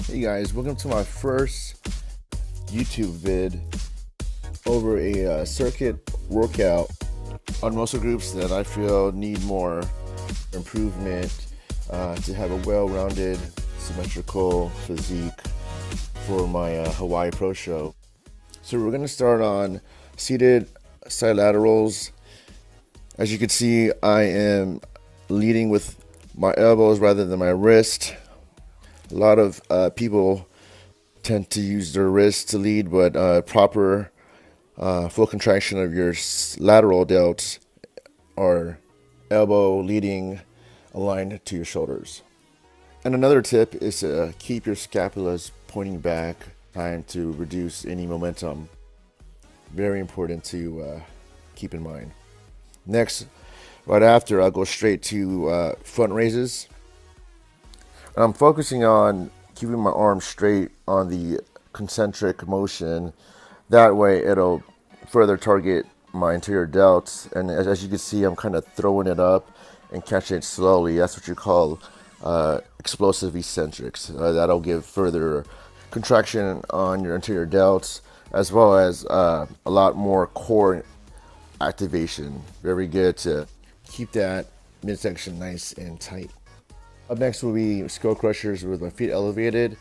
Hey guys, welcome to my first YouTube vid over a circuit workout on muscle groups that I feel need more improvement to have a well-rounded, symmetrical physique for my Hawaii Pro Show. So we're going to start on seated side laterals. As you can see, I am leading with my elbows rather than my wrist. A lot of people tend to use their wrists to lead, but proper full contraction of your lateral delts or elbow leading aligned to your shoulders. And another tip is to keep your scapulas pointing back, time to reduce any momentum. Very important to keep in mind. Next, right after, I'll go straight to front raises. I'm focusing on keeping my arms straight on the concentric motion. That way it'll further target my anterior delts. And as you can see, I'm kind of throwing it up and catching it slowly. That's what you call explosive eccentrics. That'll give further contraction on your anterior delts, as well as a lot more core activation. Very good to keep that midsection nice and tight. Up next will be skull crushers with my feet elevated.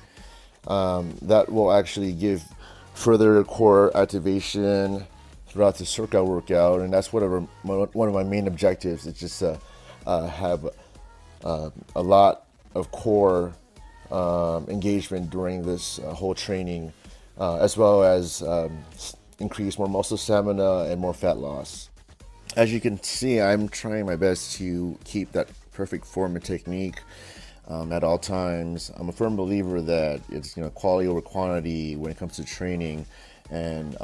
That will actually give further core activation throughout the circuit workout, and that's one of my main objectives. Is just have a lot of core engagement during this whole training, as well as increase more muscle stamina and more fat loss. As you can see, I'm trying my best to keep that perfect form and technique at all times. I'm a firm believer that it's quality over quantity when it comes to training, and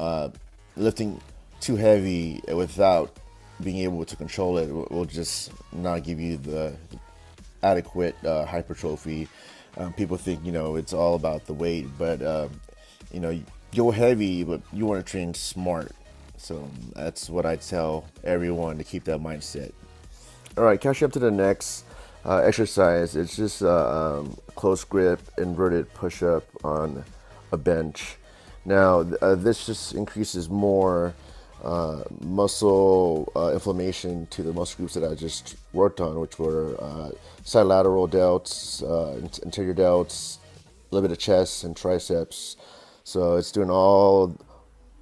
lifting too heavy without being able to control it will just not give you the adequate hypertrophy. People think it's all about the weight, but go heavy, but you want to train smart. So that's what I tell everyone, to keep that mindset. All right, catch up to the next exercise. It's just a close grip inverted push-up on a bench. Now this just increases more muscle inflammation to the muscle groups that I just worked on, which were side lateral delts, anterior delts, a little bit of chest and triceps. So it's doing all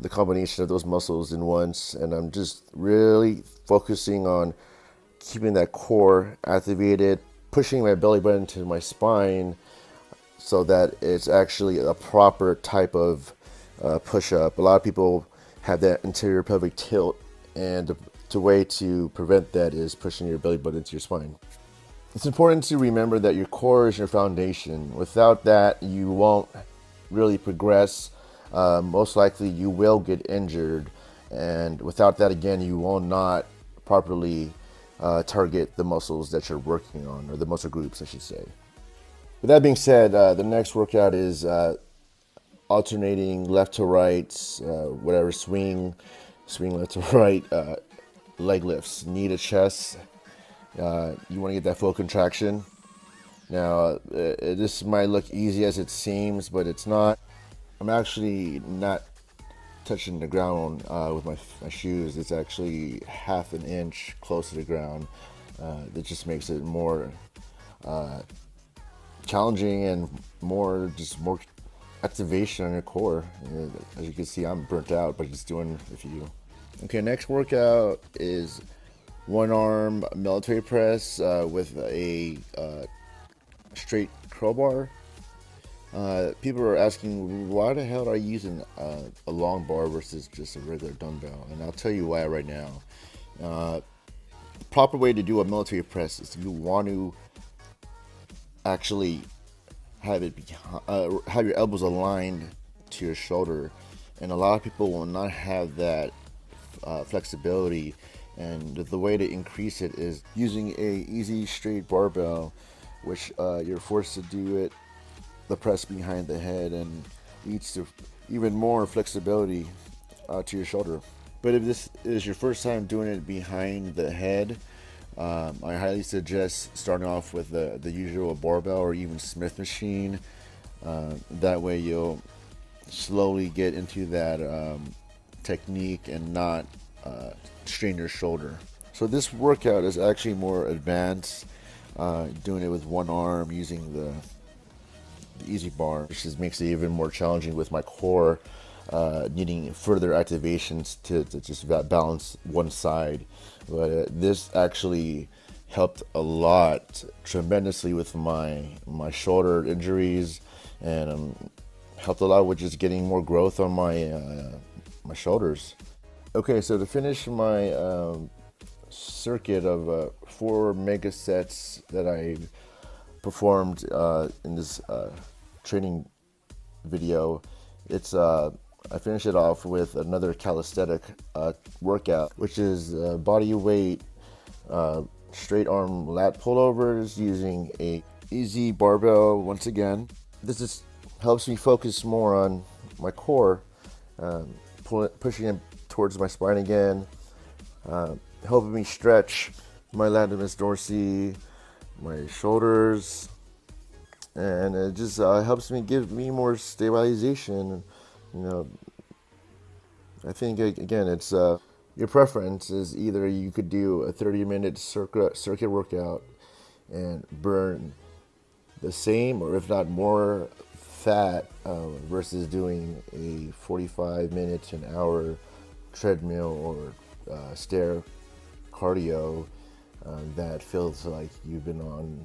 the combination of those muscles in once, and I'm just really focusing on keeping that core activated, pushing my belly button to my spine so that it's actually a proper type of push-up. A lot of people have that anterior pelvic tilt, and the way to prevent that is pushing your belly button to your spine. It's important to remember that your core is your foundation. Without that, you won't really progress. Most likely you will get injured, and without that, again, you will not properly target the muscles that you're working on, or the muscle groups I should say. With that being said, the next workout is alternating left to right, whatever, swing left to right, leg lifts, knee to chest. You want to get that full contraction. Now this might look easy as it seems, but it's not. I'm actually not touching the ground with my shoes. It's actually half an inch close to the ground. That just makes it more challenging and more activation on your core. As you can see, I'm burnt out, but just doing a few. Okay, next workout is one arm military press with a straight curl bar. People are asking, why the hell are you using a long bar versus just a regular dumbbell? And I'll tell you why right now. The proper way to do a military press is you want to actually have your elbows aligned to your shoulder, and a lot of people will not have that flexibility. And the way to increase it is using a easy straight barbell, which you're forced to do it the press behind the head, and leads to even more flexibility to your shoulder. But if this is your first time doing it behind the head, I highly suggest starting off with the usual barbell or even Smith machine. That way you'll slowly get into that technique and not strain your shoulder. So this workout is actually more advanced, doing it with one arm using the easy bar, which just makes it even more challenging with my core needing further activations to just balance one side. But this actually helped a lot, tremendously, with my shoulder injuries, and helped a lot with just getting more growth on my shoulders. Okay, so to finish my circuit of 4 mega sets that I performed in this training video, I finished it off with another calisthenic workout, which is body weight straight arm lat pullovers using a easy barbell. Once again, this just helps me focus more on my core, pushing it towards my spine again, helping me stretch my latissimus dorsi, my shoulders, and it just helps me give me more stabilization. You know, I think again, it's your preference is either you could do a 30-minute circuit workout and burn the same, or if not more, fat versus doing a 45 minutes to an hour treadmill or stair cardio that feels like you've been on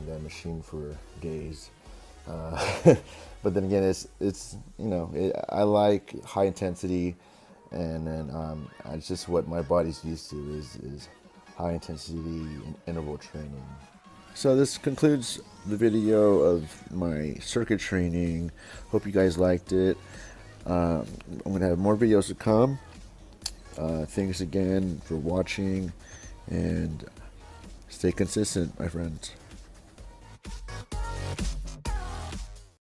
that machine for days. But then again, it's I like high intensity, and then it's just what my body's used to is high intensity interval training. So this concludes the video of my circuit training. Hope you guys liked it. I'm gonna have more videos to come. Thanks again for watching, and stay consistent, my friends.